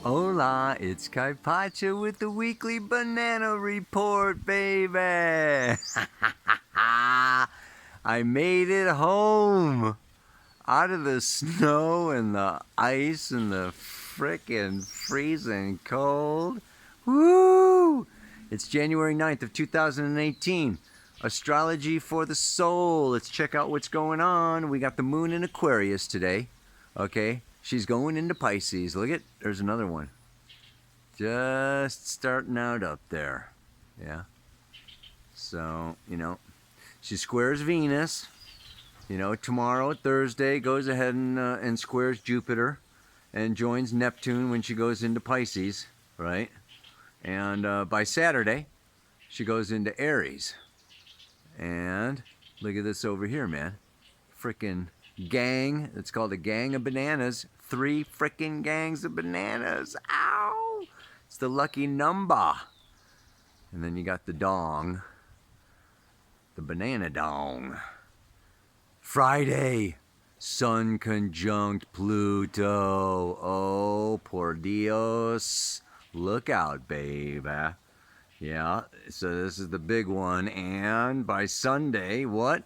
Hola, it's Kaypacha with the weekly banana report, baby. I made it home out of the snow and the ice and the frickin' freezing cold. Woo! It's January 9th of 2018. Astrology for the soul. Let's check out what's going on. We got the moon in Aquarius today. Okay, she's going into Pisces. Look at, there's another one. Just starting out up there. Yeah. So, she squares Venus. Tomorrow, Thursday, goes ahead and squares Jupiter and joins Neptune when she goes into Pisces, right? And by Saturday, she goes into Aries. And look at this over here, man. Frickin' gang. It's called a gang of bananas. 3 frickin' gangs of bananas. Ow! It's the lucky number. And then you got the dong. The banana dong. Friday. Sun conjunct Pluto. Oh, por Dios. Look out, baby. Yeah, so this is the big one. And by Sunday, what?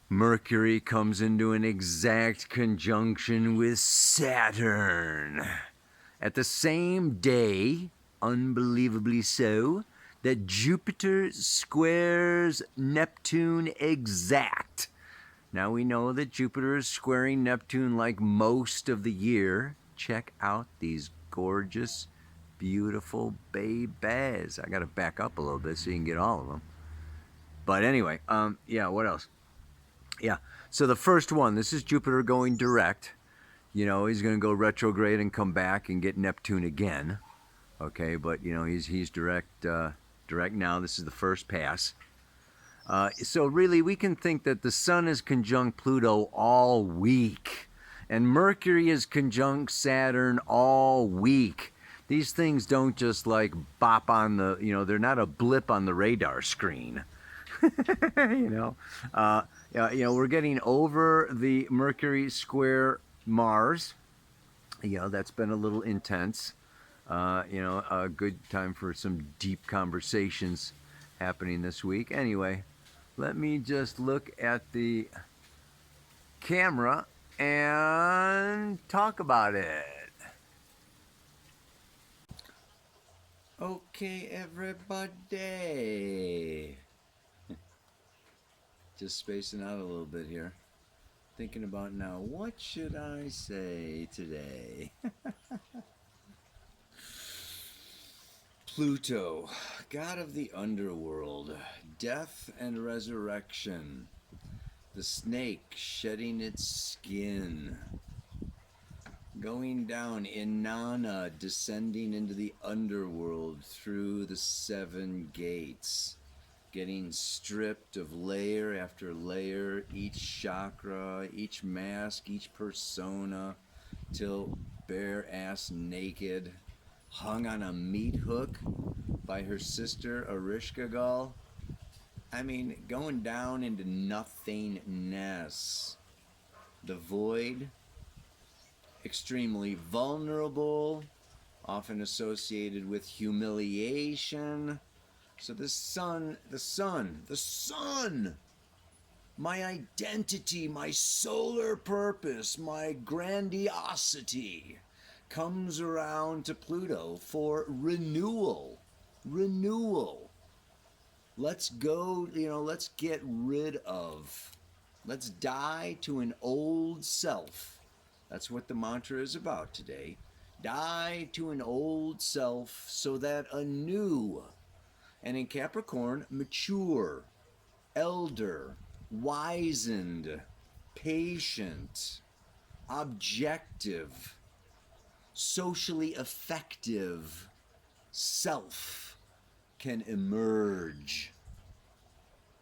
Mercury comes into an exact conjunction with Saturn. At the same day, unbelievably so, that Jupiter squares Neptune exact. Now we know that Jupiter is squaring Neptune like most of the year. Check out these gorgeous, beautiful babies. I gotta back up a little bit so you can get all of them. But anyway, yeah, what else? Yeah, so the first one, this is Jupiter going direct. He's going to go retrograde and come back and get Neptune again. Okay, but he's direct now. This is the first pass. So really, we can think that the Sun is conjunct Pluto all week, and Mercury is conjunct Saturn all week. These things don't just like bop on the, they're not a blip on the radar screen. We're getting over the Mercury square Mars. That's been a little intense. A good time for some deep conversations happening this week. Anyway, let me just look at the camera and talk about it. Okay, everybody. Just spacing out a little bit here. Thinking about now, what should I say today? Pluto, god of the underworld, death and resurrection, the snake shedding its skin, going down, Inanna descending into the underworld through the 7 gates, getting stripped of layer after layer, each chakra, each mask, each persona, till bare ass naked, hung on a meat hook by her sister Ereshkigal. I mean, going down into nothingness. The void, extremely vulnerable, often associated with humiliation. So the sun, my identity, my solar purpose, my grandiosity comes around to Pluto for renewal. Let's go, let's get rid of, let's die to an old self. That's what the mantra is about today. Die to an old self so that a new, and in Capricorn, mature, elder, wizened, patient, objective, socially effective self can emerge.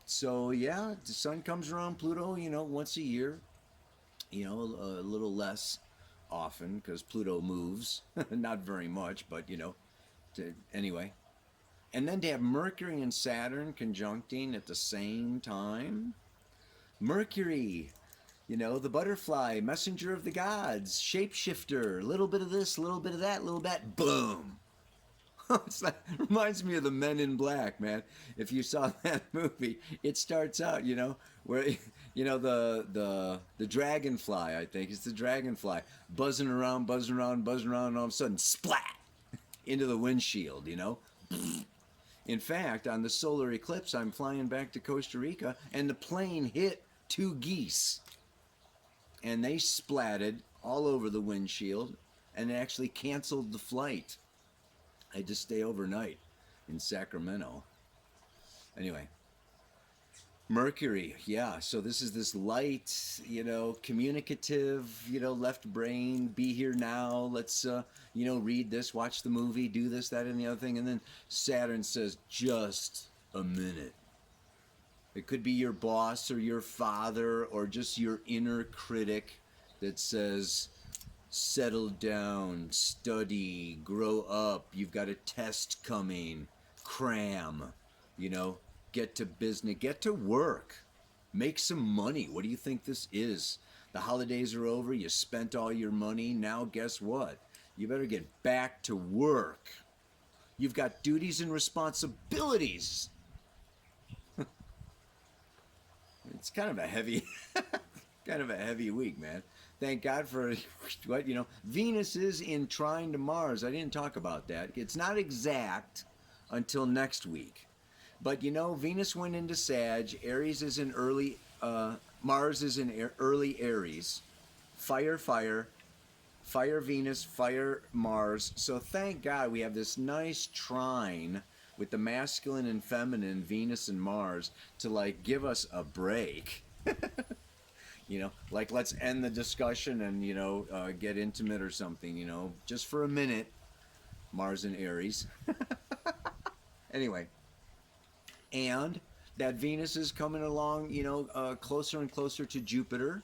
So yeah, the sun comes around Pluto, once a year, a little less often because Pluto moves, not very much, but anyway. And then to have Mercury and Saturn conjuncting at the same time. Mercury, You know, the butterfly, messenger of the gods, shapeshifter, a little bit of this, a little bit of that, a little bit, boom. It's like, reminds me of the Men in Black, man. If you saw that movie, it starts out, you know, where you know the dragonfly. I think it's the dragonfly buzzing around, buzzing around, buzzing around, and all of a sudden, splat into the windshield. You know. In fact, on the solar eclipse, I'm flying back to Costa Rica, and the plane hit two geese, and they splatted all over the windshield, and it actually canceled the flight. I had to stay overnight in Sacramento. Anyway, Mercury, yeah. So this is this light, you know, communicative, you know, left brain, be here now. Let's, you know, read this, watch the movie, do this, that, and the other thing. And then Saturn says, just a minute. It could be your boss or your father or just your inner critic that says, settle down, study, grow up. You've got a test coming. Cram, you know, get to business, get to work, make some money. What do you think this is? The holidays are over. You spent all your money. Now, guess what? You better get back to work. You've got duties and responsibilities. It's kind of a heavy, kind of a heavy week, man. Thank God for what, you know, Venus is in trine to Mars. I didn't talk about that. It's not exact until next week. But you know, Venus went into Sag, Aries is in early, Mars is in early Aries. Fire, fire, fire Venus, fire Mars. So thank God we have this nice trine with the masculine and feminine, Venus and Mars, to like give us a break. You know, like let's end the discussion and, you know, get intimate or something, you know, just for a minute. Mars and Aries. Anyway, and that Venus is coming along, you know, closer and closer to Jupiter,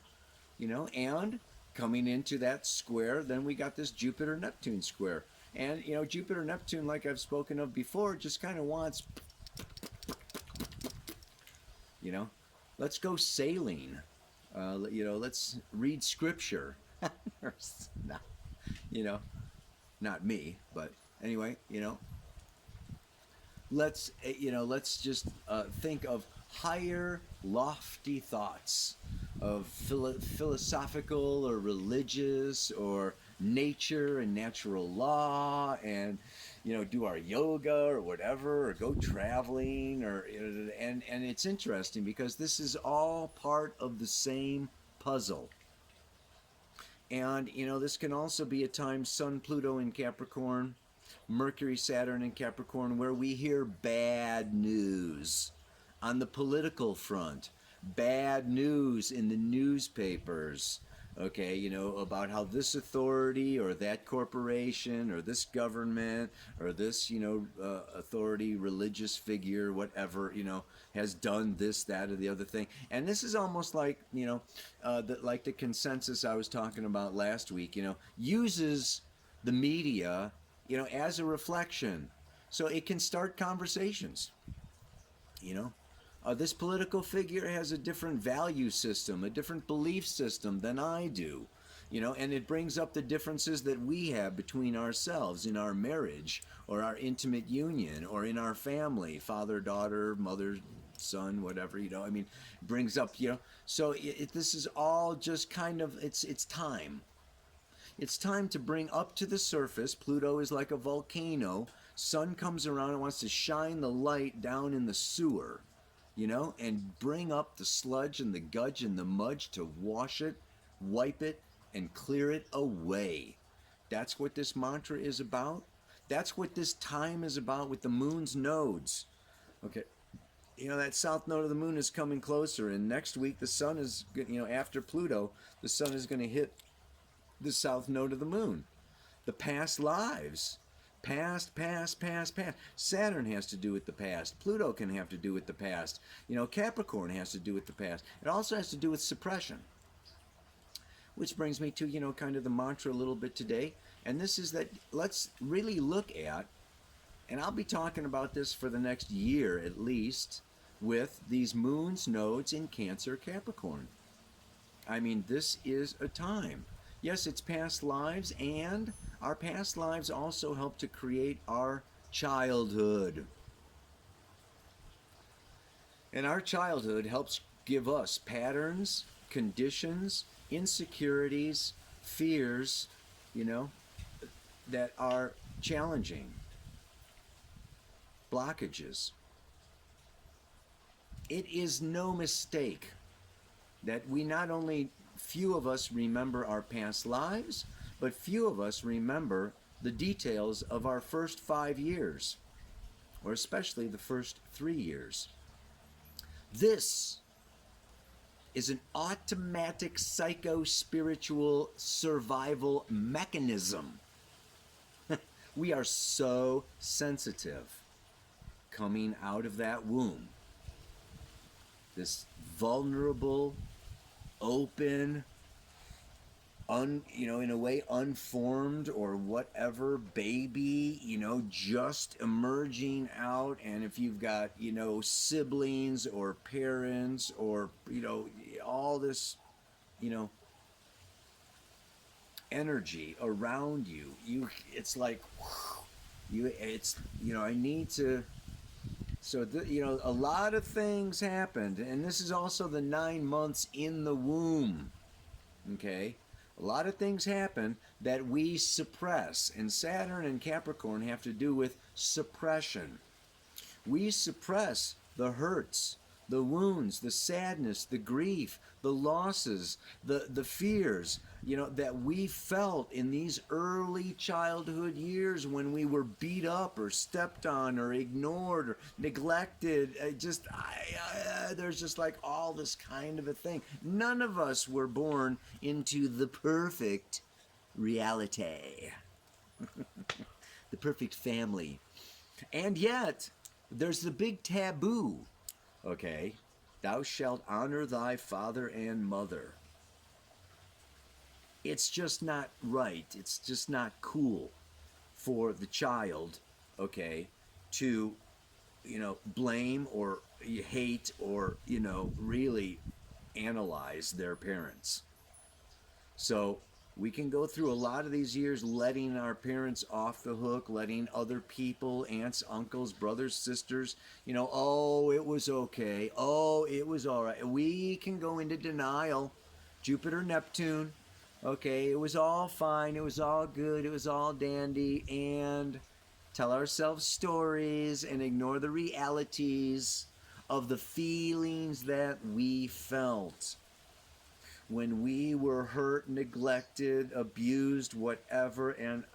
you know, and coming into that square, then we got this Jupiter-Neptune square. And, you know, Jupiter-Neptune, like I've spoken of before, just kind of wants, you know, let's go sailing. You know, let's read scripture. Not, you know, not me, but anyway, you know, let's just think of higher, lofty thoughts of philosophical or religious or nature and natural law, and you know, do our yoga or whatever, or go traveling, or and it's interesting because this is all part of the same puzzle. And you know, this can also be a time Sun, Pluto in Capricorn, Mercury, Saturn in Capricorn, where we hear bad news on the political front, bad news in the newspapers, okay, you know, about how this authority or that corporation or this government or this, you know, authority, religious figure, whatever, you know, has done this, that, or the other thing. And this is almost like, you know, like the consensus I was talking about last week, you know, uses the media, you know, as a reflection. So it can start conversations, you know. This political figure has a different value system, a different belief system than I do, you know, and it brings up the differences that we have between ourselves in our marriage or our intimate union or in our family, father, daughter, mother, son, whatever, you know. I mean, brings up, you know, so this is all just kind of, it's time. It's time to bring up to the surface. Pluto is like a volcano. Sun comes around and wants to shine the light down in the sewer, you know, and bring up the sludge and the gudge and the mudge to wash it, wipe it, and clear it away. That's what this mantra is about. That's what this time is about with the moon's nodes. Okay, you know, that south node of the moon is coming closer, and next week the sun is, you know, after Pluto, the sun is going to hit the south node of the moon. The past lives. Past, past, past, past. Saturn has to do with the past. Pluto can have to do with the past. You know, Capricorn has to do with the past. It also has to do with suppression. Which brings me to, you know, kind of the mantra a little bit today. And this is that let's really look at, and I'll be talking about this for the next year at least, with these moon's nodes in Cancer, Capricorn. I mean, this is a time. Yes, it's past lives, and our past lives also help to create our childhood. And our childhood helps give us patterns, conditions, insecurities, fears, you know, that are challenging, blockages. It is no mistake that we not only, few of us remember our past lives, but few of us remember the details of our first 5 years, or especially the first 3 years. This is an automatic psycho-spiritual survival mechanism. We are so sensitive coming out of that womb. This vulnerable, open, in a way unformed or whatever baby, just emerging out. And if you've got, siblings or parents or, all this, you know, energy around you, it's like, I need to. So, a lot of things happened. And this is also the 9 months in the womb. Okay? A lot of things happen that we suppress. And Saturn and Capricorn have to do with suppression. We suppress the hurts, the wounds, the sadness, the grief, the losses, the fears, that we felt in these early childhood years when we were beat up or stepped on or ignored or neglected. There's just like all this kind of a thing. None of us were born into the perfect reality, the perfect family. And yet, there's the big taboo, okay? Thou shalt honor thy father and mother. It's just not right. It's just not cool for the child, okay, to, blame or hate or, really analyze their parents. So we can go through a lot of these years letting our parents off the hook, letting other people, aunts, uncles, brothers, sisters, oh, it was okay. Oh, it was all right. We can go into denial. Jupiter, Neptune, okay, it was all fine. It was all good. It was all dandy. And tell ourselves stories and ignore the realities of the feelings that we felt when we were hurt, neglected, abused, whatever. And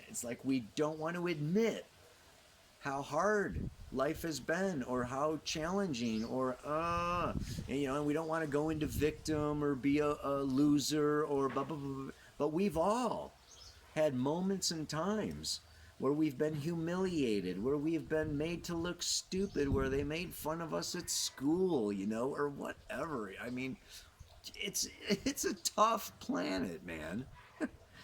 it's like we don't want to admit how hard life has been or how challenging or and we don't want to go into victim or be a loser or blah, blah, blah, blah. But we've all had moments and times where we've been humiliated, where we've been made to look stupid, where they made fun of us at school, or whatever. I mean, it's a tough planet, man.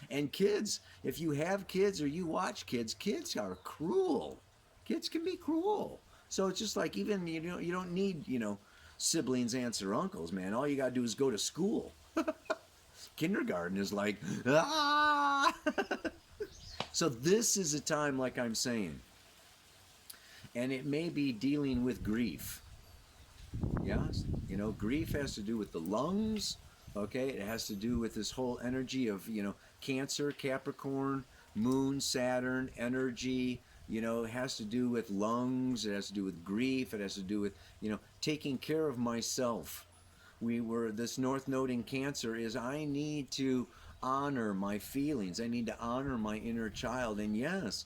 And kids, if you have kids or you watch kids, kids are cruel. Kids can be cruel. So it's just like, even you don't need siblings, aunts, or uncles, man. All you gotta do is go to school. Kindergarten is like ah. So this is a time, like I'm saying, and it may be dealing with grief. Yes, grief has to do with the lungs. Okay, it has to do with this whole energy of Cancer, Capricorn, Moon, Saturn energy. It has to do with lungs. It has to do with grief. It has to do with taking care of myself. This North Node in Cancer is, I need to honor my feelings. I need to honor my inner child. And yes,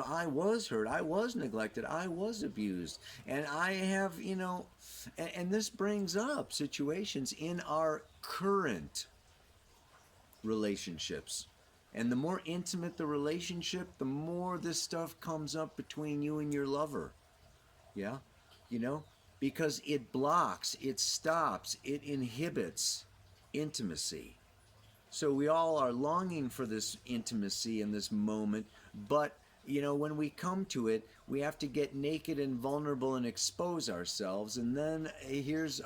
I was hurt. I was neglected. I was abused. And I have, and this brings up situations in our current relationships. And the more intimate the relationship, the more this stuff comes up between you and your lover. Yeah? Because it blocks, it stops, it inhibits intimacy. So we all are longing for this intimacy in this moment, but when we come to it, we have to get naked and vulnerable and expose ourselves. And then here's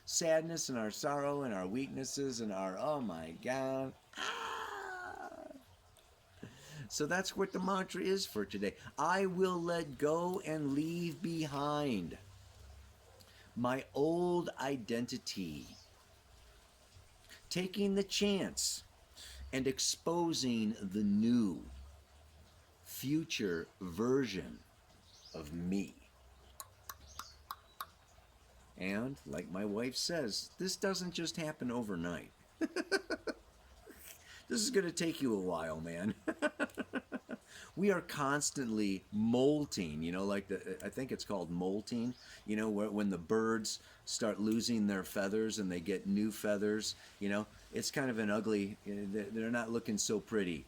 sadness and our sorrow and our weaknesses and our, oh my God. So that's what the mantra is for today. I will let go and leave behind my old identity, taking the chance and exposing the new future version of me. And like my wife says, this doesn't just happen overnight. This is going to take you a while, man. We are constantly molting, like I think it's called molting, when the birds start losing their feathers and they get new feathers, it's kind of an ugly, they're not looking so pretty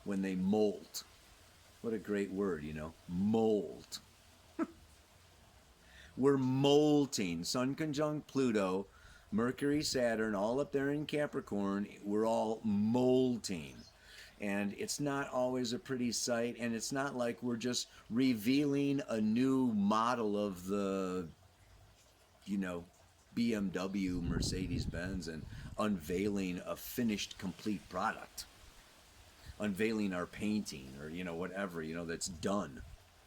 when they molt. What a great word, molt. We're molting. Sun conjunct Pluto, Mercury, Saturn, all up there in Capricorn. We're all molting. And it's not always a pretty sight. And it's not like we're just revealing a new model of the, BMW, Mercedes-Benz, and unveiling a finished, complete product. Unveiling our painting or, whatever, that's done.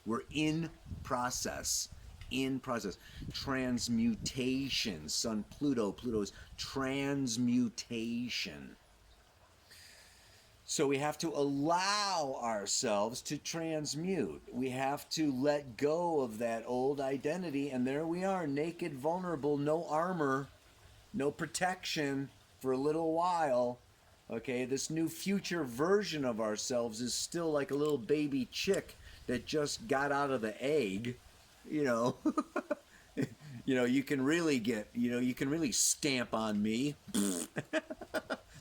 We're in process. Transmutation. Sun Pluto's transmutation. So we have to allow ourselves to transmute. We have to let go of that old identity, and there we are, naked, vulnerable, no armor, no protection for a little while. Okay, this new future version of ourselves is still like a little baby chick that just got out of the egg. You can really you can really stamp on me.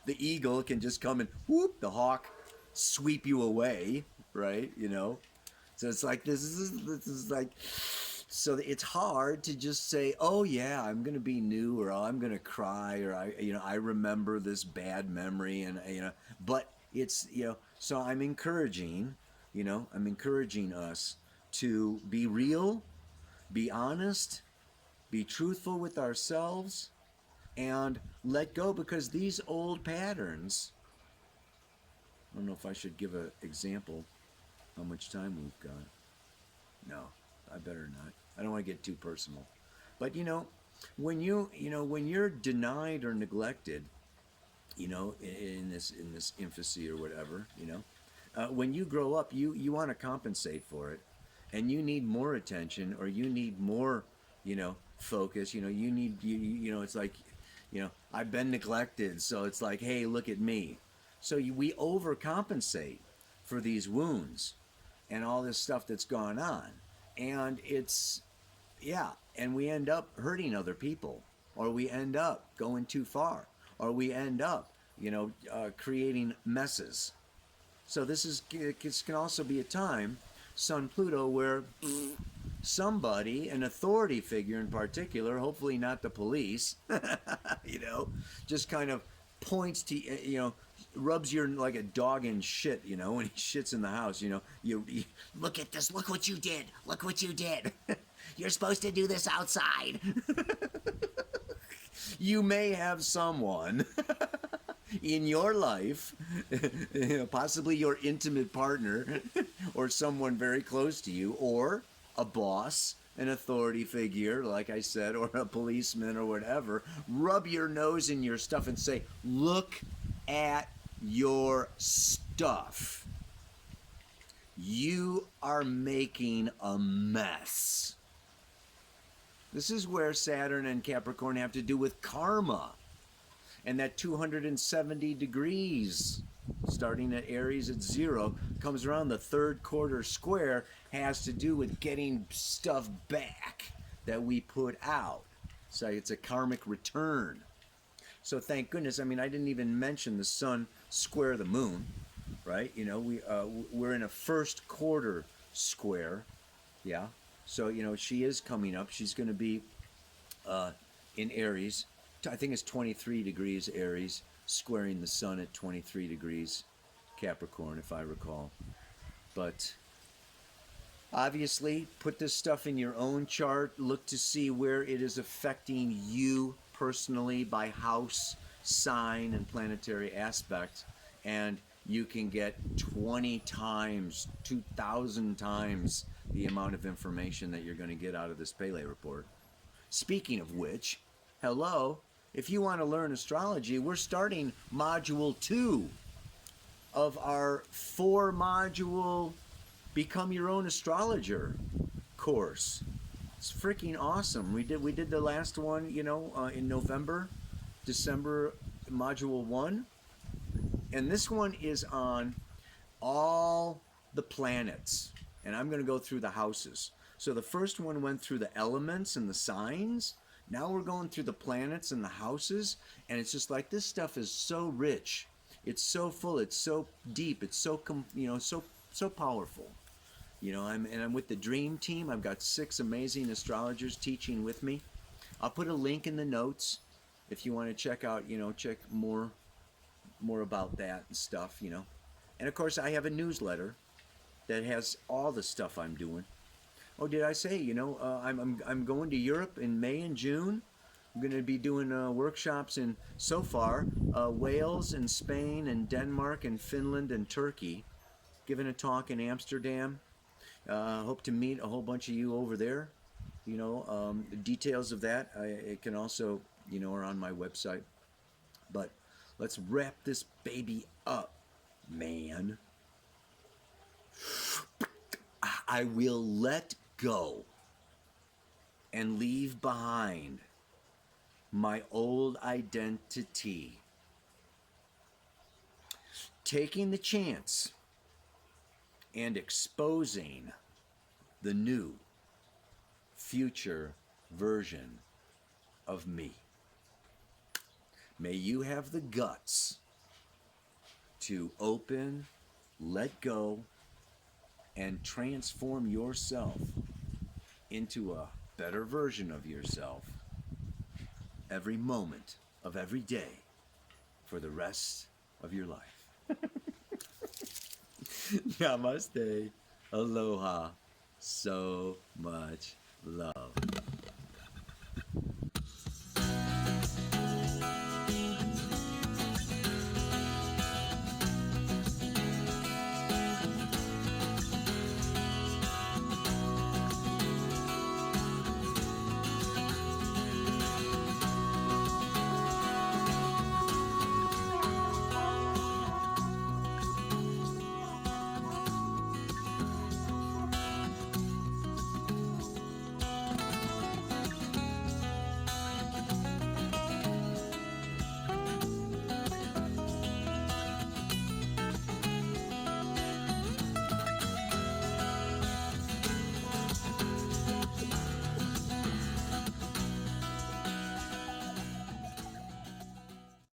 The eagle can just come and whoop, the hawk sweep you away, right? So it's like this is like, so it's hard to just say, oh yeah, I'm gonna be new, or oh, I'm gonna cry, or I remember this bad memory, and but it's so I'm encouraging us to be real, be honest, be truthful with ourselves, and let go, because these old patterns, I don't know if I should give an example how much time we've got. No, I better not. I don't want to get too personal. But when you're denied or neglected, in this infancy or whatever, when you grow up, you want to compensate for it, and you need more attention, or you need more, focus. You need it's like, I've been neglected, so it's like, hey, look at me. So we overcompensate for these wounds and all this stuff that's gone on, and and we end up hurting other people, or we end up going too far, or we end up, creating messes. So this can also be a time, Sun Pluto, where somebody, an authority figure in particular, hopefully not the police, just kind of points to, rubs your, like a dog in shit, when he shits in the house, you look at this, look what you did, you're supposed to do this outside. You may have someone in your life, possibly your intimate partner, or someone very close to you, or a boss, an authority figure, like I said, or a policeman or whatever, rub your nose in your stuff and say, look at your stuff. You are making a mess. This is where Saturn and Capricorn have to do with karma. And that 270 degrees, starting at Aries at 0, comes around the third quarter square, has to do with getting stuff back that we put out. So it's a karmic return. So thank goodness. I mean, I didn't even mention the sun square the moon, right? We're in a first quarter square, yeah. So she is coming up. She's going to be in Aries. I think it's 23 degrees Aries, squaring the sun at 23 degrees Capricorn, if I recall. But Obviously, put this stuff in your own chart. Look to see where it is affecting you personally by house, sign, and planetary aspect. And you can get 20 times, 2,000 times the amount of information that you're going to get out of this Pele report. Speaking of which, hello, if you want to learn astrology, we're starting module 2 of our 4-module Become Your Own Astrologer course. It's freaking awesome. We did the last one, in November, December, module 1, and this one is on all the planets, and I'm going to go through the houses. So the first one went through the elements and the signs. Now we're going through the planets and the houses, and it's just like this stuff is so rich. It's so full. It's so deep. It's so so powerful. I'm with the Dream Team. I've got 6 amazing astrologers teaching with me. I'll put a link in the notes if you want to check out, check more about that and stuff. And of course, I have a newsletter that has all the stuff I'm doing. Oh, did I say? I'm going to Europe in May and June. I'm going to be doing workshops in so far Wales and Spain and Denmark and Finland and Turkey. Giving a talk in Amsterdam. Hope to meet a whole bunch of you over there. The details of that it can also are on my website. But let's wrap this baby up, man. I will let go and leave behind my old identity, taking the chance and exposing the new future version of me. May you have the guts to open, let go, and transform yourself into a better version of yourself every moment of every day for the rest of your life. Namaste. Aloha. So much love.